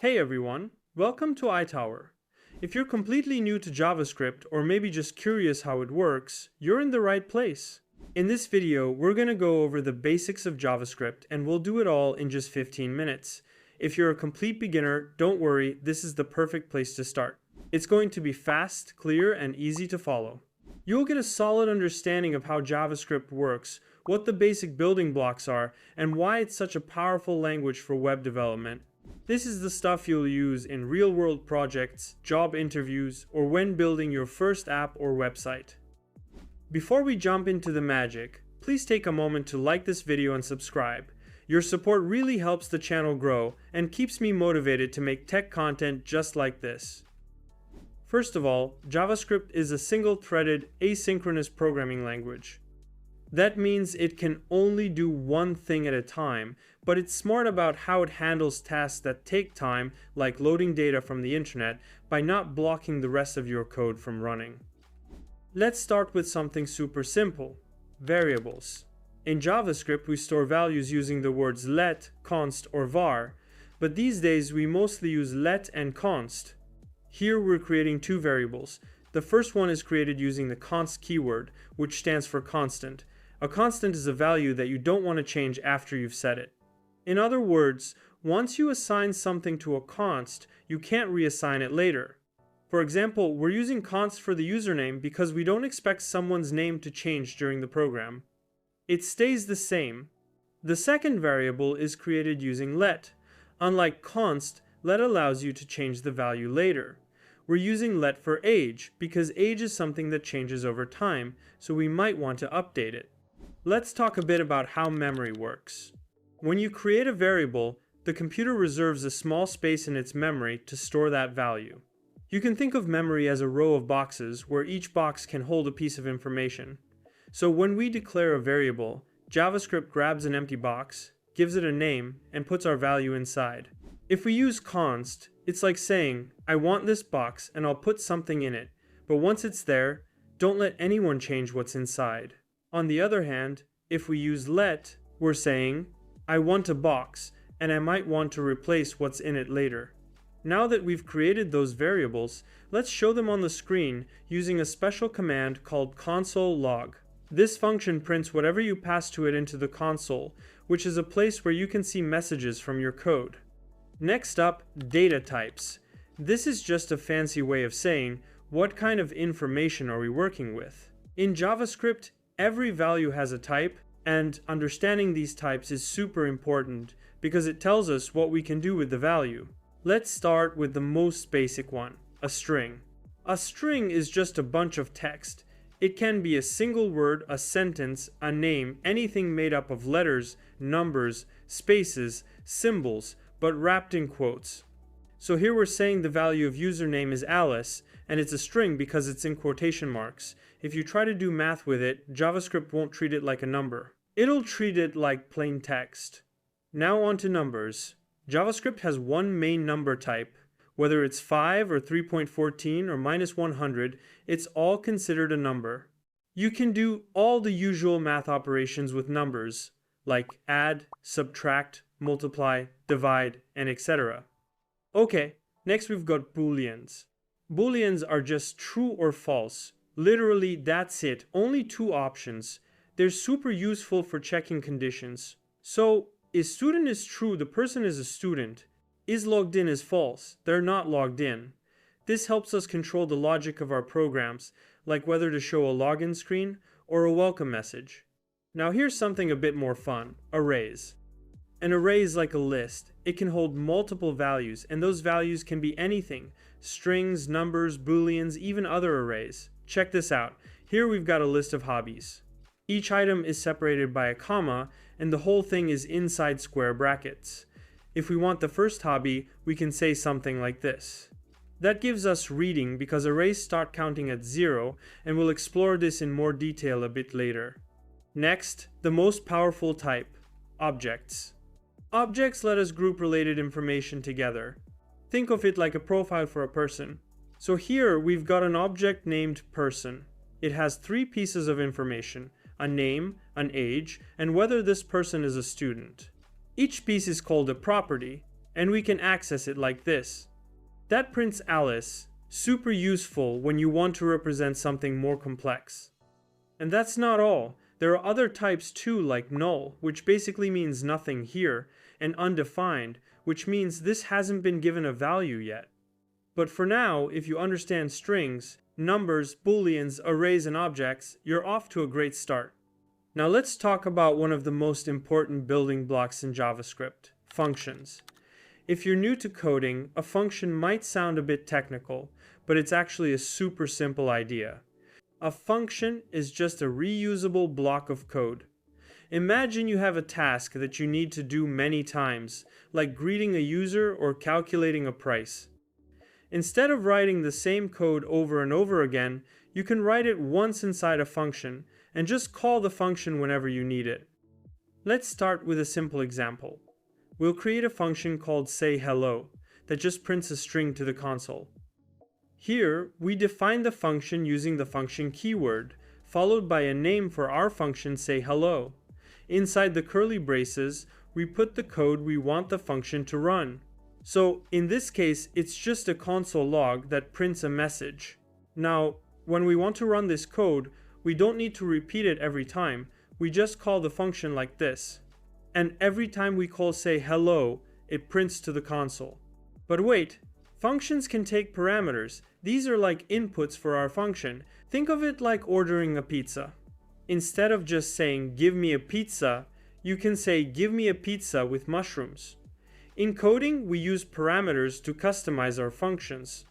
Hey everyone, welcome to iTower. If you're completely new to JavaScript or maybe just curious how it works, you're in the right place. In this video, we're going to go over the basics of JavaScript and we'll do it all in just 15 minutes. If you're a complete beginner, don't worry, this is the perfect place to start. It's going to be fast, clear, and easy to follow. You'll get a solid understanding of how JavaScript works, what the basic building blocks are, and why it's such a powerful language for web development. This is the stuff you'll use in real-world projects, job interviews, or when building your first app or website. Before we jump into the magic, please take a moment to like this video and subscribe. Your support really helps the channel grow and keeps me motivated to make tech content just like this. First of all, JavaScript is a single-threaded, asynchronous programming language. That means it can only do one thing at a time, but it's smart about how it handles tasks that take time, like loading data from the internet, by not blocking the rest of your code from running. Let's start with something super simple: variables. In JavaScript, we store values using the words let, const, or var, but these days we mostly use let and const. Here we're creating two variables. The first one is created using the const keyword, which stands for constant. A constant is a value that you don't want to change after you've set it. In other words, once you assign something to a const, you can't reassign it later. For example, we're using const for the username because we don't expect someone's name to change during the program. It stays the same. The second variable is created using let. Unlike const, let allows you to change the value later. We're using let for age because age is something that changes over time, so we might want to update it. Let's talk a bit about how memory works. When you create a variable, the computer reserves a small space in its memory to store that value. You can think of memory as a row of boxes where each box can hold a piece of information. So when we declare a variable, JavaScript grabs an empty box, gives it a name, and puts our value inside. If we use const, it's like saying, I want this box and I'll put something in it, but once it's there, don't let anyone change what's inside. On the other hand, if we use let, we're saying, I want a box, and I might want to replace what's in it later. Now that we've created those variables, let's show them on the screen using a special command called console log. This function prints whatever you pass to it into the console, which is a place where you can see messages from your code. Next up, data types. This is just a fancy way of saying, what kind of information are we working with? In JavaScript, every value has a type, and understanding these types is super important because it tells us what we can do with the value. Let's start with the most basic one, a string. A string is just a bunch of text. It can be a single word, a sentence, a name, anything made up of letters, numbers, spaces, symbols, but wrapped in quotes. So here we're saying the value of username is Alice, and it's a string because it's in quotation marks. If you try to do math with it, JavaScript won't treat it like a number. It'll treat it like plain text. Now on to numbers. JavaScript has one main number type. Whether it's 5 or 3.14 or -100, it's all considered a number. You can do all the usual math operations with numbers, like add, subtract, multiply, divide, and etc. Okay, next we've got booleans. Booleans are just true or false. Literally, that's it. Only two options. They're super useful for checking conditions. So, if student is true, the person is a student. Is logged in is false. They're not logged in. This helps us control the logic of our programs, like whether to show a login screen or a welcome message. Now here's something a bit more fun, arrays. An array is like a list. It can hold multiple values, and those values can be anything: strings, numbers, booleans, even other arrays. Check this out. Here we've got a list of hobbies. Each item is separated by a comma, and the whole thing is inside square brackets. If we want the first hobby, we can say something like this. That gives us reading because arrays start counting at 0, and we'll explore this in more detail a bit later. Next, the most powerful type, objects. Objects let us group related information together. Think of it like a profile for a person. So here we've got an object named person. It has three pieces of information: a name, an age, and whether this person is a student. Each piece is called a property. and we can access it like this. That prints Alice, super useful when you want to represent something more complex. And that's not all. There are other types too, like null, which basically means nothing here, and undefined, which means this hasn't been given a value yet. But for now, if you understand strings, numbers, booleans, arrays, and objects, you're off to a great start. Now let's talk about one of the most important building blocks in JavaScript, functions. If you're new to coding, a function might sound a bit technical, but it's actually a super simple idea. A function is just a reusable block of code. Imagine you have a task that you need to do many times, like greeting a user or calculating a price. Instead of writing the same code over and over again, you can write it once inside a function and just call the function whenever you need it. Let's start with a simple example. We'll create a function called sayHello that just prints a string to the console. Here, we define the function using the function keyword, followed by a name for our function sayHello. Inside the curly braces, we put the code we want the function to run. So, in this case, it's just a console log that prints a message. Now, when we want to run this code, we don't need to repeat it every time. We just call the function like this. And every time we call sayHello, it prints to the console. But wait, functions can take parameters. These are like inputs for our function. Think of it like ordering a pizza. Instead of just saying give me a pizza, you can say give me a pizza with mushrooms. In coding, we use parameters to customize our functions.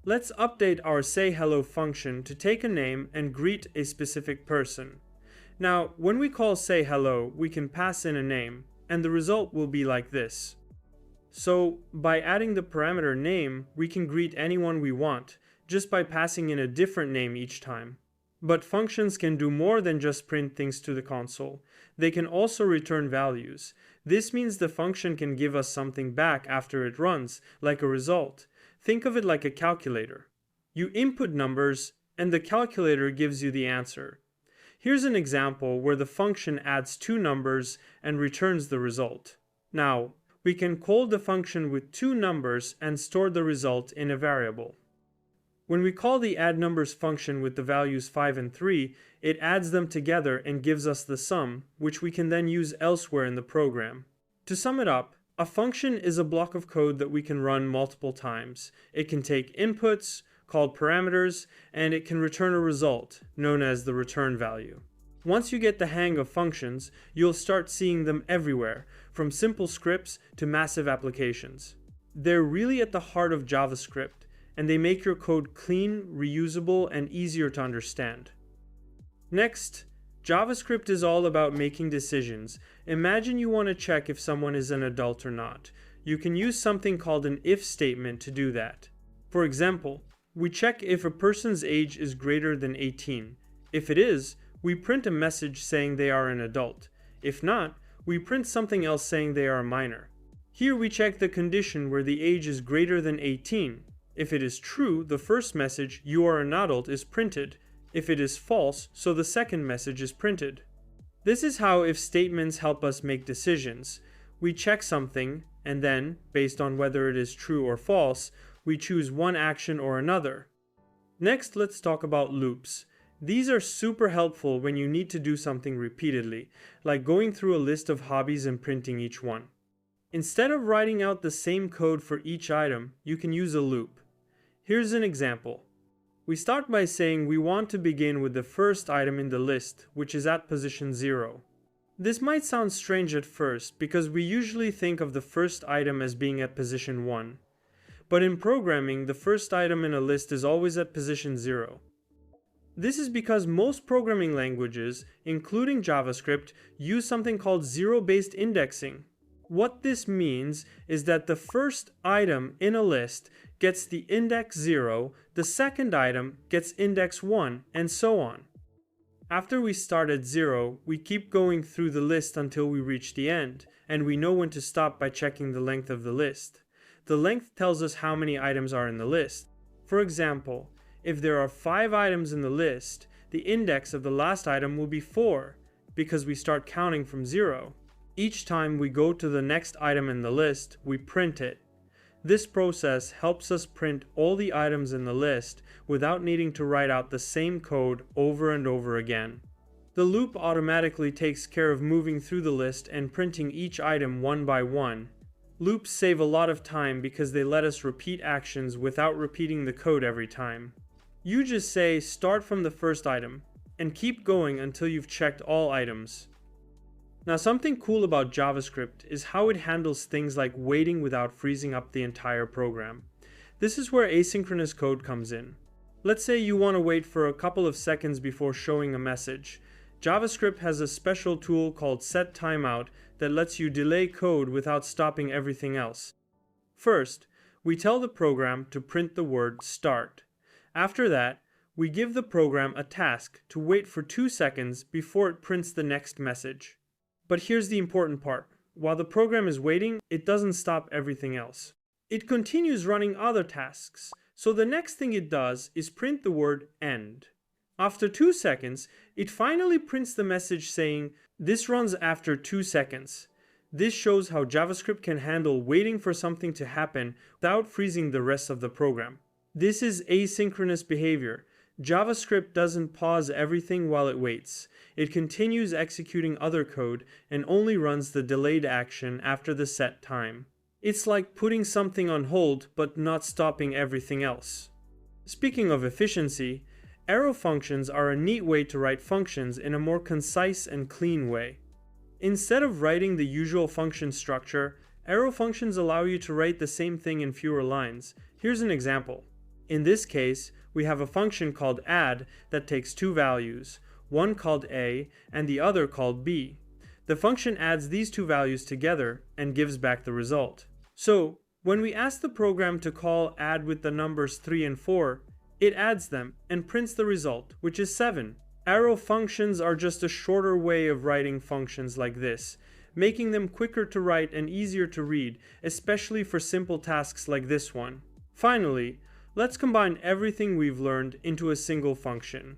Let's update our sayHello function to take a name and greet a specific person. Now, when we call sayHello, we can pass in a name, and the result will be like this. So, by adding the parameter name, we can greet anyone we want, just by passing in a different name each time. But functions can do more than just print things to the console. They can also return values. This means the function can give us something back after it runs, like a result. Think of it like a calculator. You input numbers, and the calculator gives you the answer. Here's an example where the function adds two numbers and returns the result. Now, we can call the function with two numbers and store the result in a variable. When we call the addNumbers function with the values 5 and 3, it adds them together and gives us the sum, which we can then use elsewhere in the program. To sum it up, a function is a block of code that we can run multiple times. It can take inputs, called parameters, and it can return a result, known as the return value. Once you get the hang of functions, you'll start seeing them everywhere, from simple scripts to massive applications. They're really at the heart of JavaScript, and they make your code clean, reusable, and easier to understand. Next, JavaScript is all about making decisions. Imagine you want to check if someone is an adult or not. You can use something called an if statement to do that. For example, we check if a person's age is greater than 18. If it is, we print a message saying they are an adult. If not, we print something else saying they are a minor. Here we check the condition where the age is greater than 18. If it is true, the first message, you are an adult, is printed. If it is false, so the second message is printed. This is how if statements help us make decisions. We check something, and then, based on whether it is true or false, we choose one action or another. Next, let's talk about loops. These are super helpful when you need to do something repeatedly, like going through a list of hobbies and printing each one. Instead of writing out the same code for each item, you can use a loop. Here's an example. We start by saying we want to begin with the first item in the list, which is at position 0. This might sound strange at first, because we usually think of the first item as being at position 1. But in programming, the first item in a list is always at position 0. This is because most programming languages, including JavaScript, use something called zero-based indexing. What this means is that the first item in a list gets the index 0, the second item gets index 1, and so on. After we start at 0, we keep going through the list until we reach the end, and we know when to stop by checking the length of the list. The length tells us how many items are in the list. For example, if there are 5 items in the list, the index of the last item will be 4, because we start counting from 0. Each time we go to the next item in the list, we print it. This process helps us print all the items in the list without needing to write out the same code over and over again. The loop automatically takes care of moving through the list and printing each item one by one. Loops save a lot of time because they let us repeat actions without repeating the code every time. You just say start from the first item and keep going until you've checked all items. Now, something cool about JavaScript is how it handles things like waiting without freezing up the entire program. This is where asynchronous code comes in. Let's say you want to wait for a couple of seconds before showing a message. JavaScript has a special tool called setTimeout that lets you delay code without stopping everything else. First, we tell the program to print the word start. After that, we give the program a task to wait for 2 seconds before it prints the next message. But here's the important part. While the program is waiting, it doesn't stop everything else. It continues running other tasks, so the next thing it does is print the word end. After 2 seconds, it finally prints the message saying, "This runs after 2 seconds." This shows how JavaScript can handle waiting for something to happen without freezing the rest of the program. This is asynchronous behavior. JavaScript doesn't pause everything while it waits. It continues executing other code and only runs the delayed action after the set time. It's like putting something on hold but not stopping everything else. Speaking of efficiency, arrow functions are a neat way to write functions in a more concise and clean way. Instead of writing the usual function structure, arrow functions allow you to write the same thing in fewer lines. Here's an example. In this case, we have a function called add that takes 2 values, one called a and the other called b. The function adds these 2 values together and gives back the result. So, when we ask the program to call add with the numbers 3 and 4, it adds them and prints the result, which is 7. Arrow functions are just a shorter way of writing functions like this, making them quicker to write and easier to read, especially for simple tasks like this one. Finally, let's combine everything we've learned into a single function.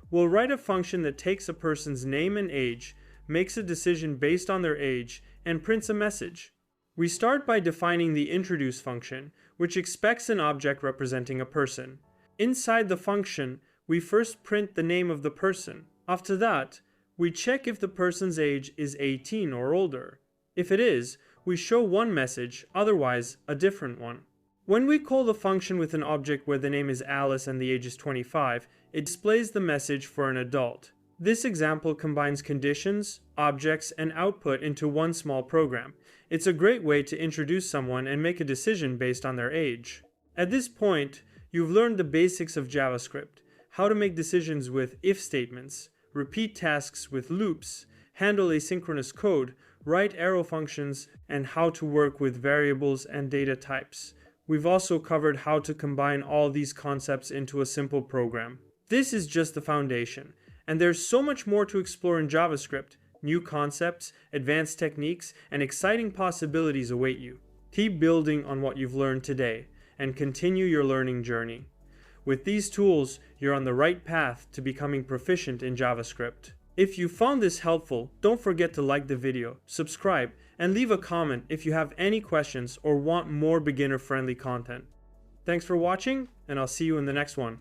We'll write a function that takes a person's name and age, makes a decision based on their age, and prints a message. We start by defining the introduce function, which expects an object representing a person. Inside the function, we first print the name of the person. After that, we check if the person's age is 18 or older. If it is, we show one message, otherwise a different one. When we call the function with an object where the name is Alice and the age is 25, it displays the message for an adult. This example combines conditions, objects, and output into one small program. It's a great way to introduce someone and make a decision based on their age. At this point, you've learned the basics of JavaScript, how to make decisions with if statements, repeat tasks with loops, handle asynchronous code, write arrow functions, and how to work with variables and data types. We've also covered how to combine all these concepts into a simple program. This is just the foundation, and there's so much more to explore in JavaScript. New concepts, advanced techniques, and exciting possibilities await you. Keep building on what you've learned today, and continue your learning journey. With these tools, you're on the right path to becoming proficient in JavaScript. If you found this helpful, don't forget to like the video, subscribe, and leave a comment if you have any questions or want more beginner-friendly content. Thanks for watching, and I'll see you in the next one.